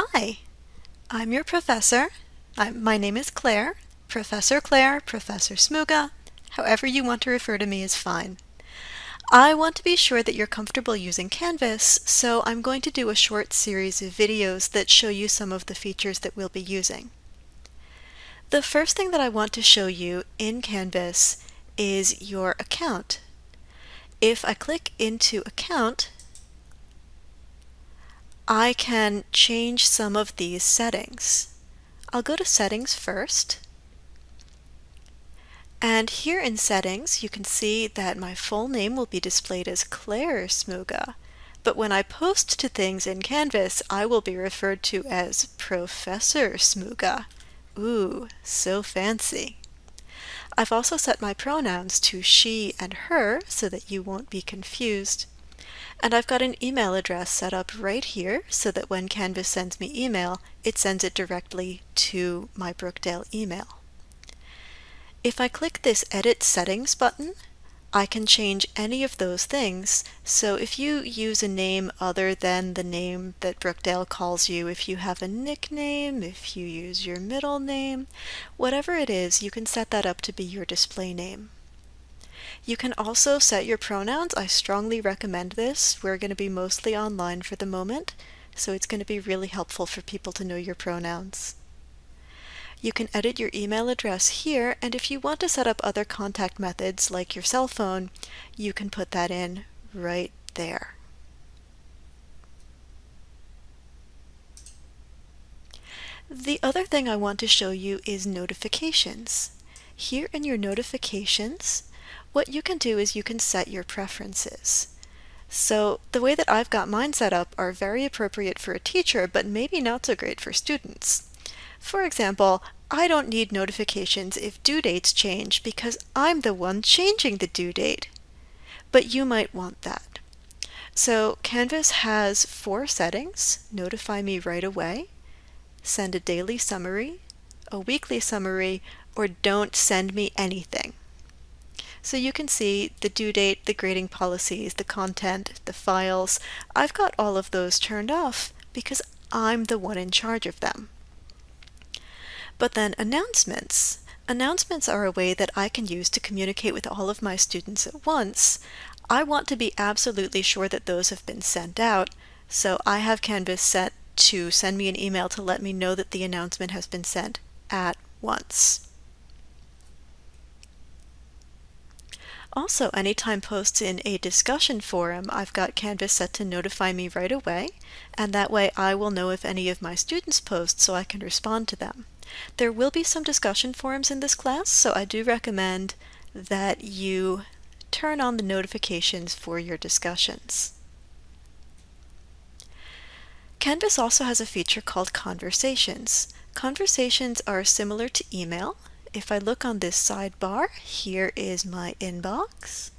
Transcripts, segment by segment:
Hi, I'm your professor. My name is Claire, Professor Claire, Professor Smuga. However you want to refer to me is fine. I want to be sure that you're comfortable using Canvas, so I'm going to do a short series of videos that show you some of the features that we'll be using. The first thing that I want to show you in Canvas is your account. If I click into Account, I can change some of these settings. I'll go to Settings first. And here in Settings, you can see that my full name will be displayed as Claire Smuga. But when I post to things in Canvas, I will be referred to as Professor Smuga. Ooh, so fancy. I've also set my pronouns to she and her so that you won't be confused. And I've got an email address set up right here so that when Canvas sends me email, it sends it directly to my Brookdale email. If I click this Edit Settings button, I can change any of those things. So if you use a name other than the name that Brookdale calls you, if you have a nickname, if you use your middle name, whatever it is, you can set that up to be your display name. You can also set your pronouns. I strongly recommend this. We're going to be mostly online for the moment, so it's going to be really helpful for people to know your pronouns. You can edit your email address here, and if you want to set up other contact methods like your cell phone, you can put that in right there. The other thing I want to show you is notifications. Here in your notifications, what you can do is you can set your preferences. So the way that I've got mine set up are very appropriate for a teacher, but maybe not so great for students. For example, I don't need notifications if due dates change because I'm the one changing the due date. But you might want that. So Canvas has 4 settings: notify me right away, send a daily summary, a weekly summary, or don't send me anything. So you can see the due date, the grading policies, the content, the files. I've got all of those turned off because I'm the one in charge of them. But then announcements. Announcements are a way that I can use to communicate with all of my students at once. I want to be absolutely sure that those have been sent out, so I have Canvas set to send me an email to let me know that the announcement has been sent at once. Also, anytime posts in a discussion forum, I've got Canvas set to notify me right away, and that way I will know if any of my students post so I can respond to them. There will be some discussion forums in this class, so I do recommend that you turn on the notifications for your discussions. Canvas also has a feature called Conversations. Conversations are similar to email. If I look on this sidebar, here is my inbox.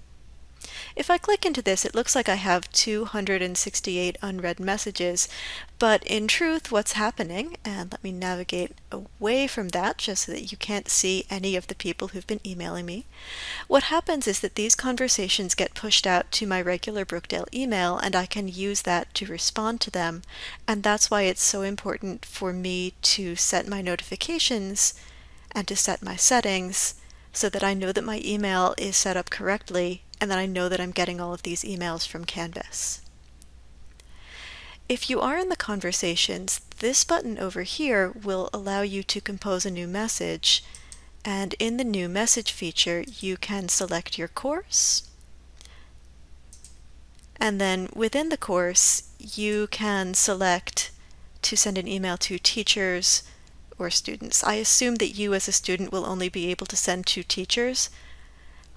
If I click into this, it looks like I have 268 unread messages, but in truth, what's happening, and let me navigate away from that just so that you can't see any of the people who've been emailing me. What happens is that these conversations get pushed out to my regular Brookdale email, and I can use that to respond to them, and that's why it's so important for me to set my notifications and to set my settings so that I know that my email is set up correctly and that I know that I'm getting all of these emails from Canvas. If you are in the conversations, this button over here will allow you to compose a new message, and in the new message feature you can select your course, and then within the course you can select to send an email to teachers or students. I assume that you as a student will only be able to send to teachers.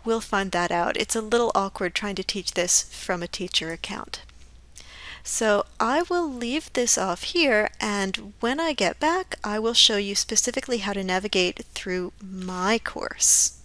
We'll find that out. It's a little awkward trying to teach this from a teacher account. So I will leave this off here, and when I get back, I will show you specifically how to navigate through my course.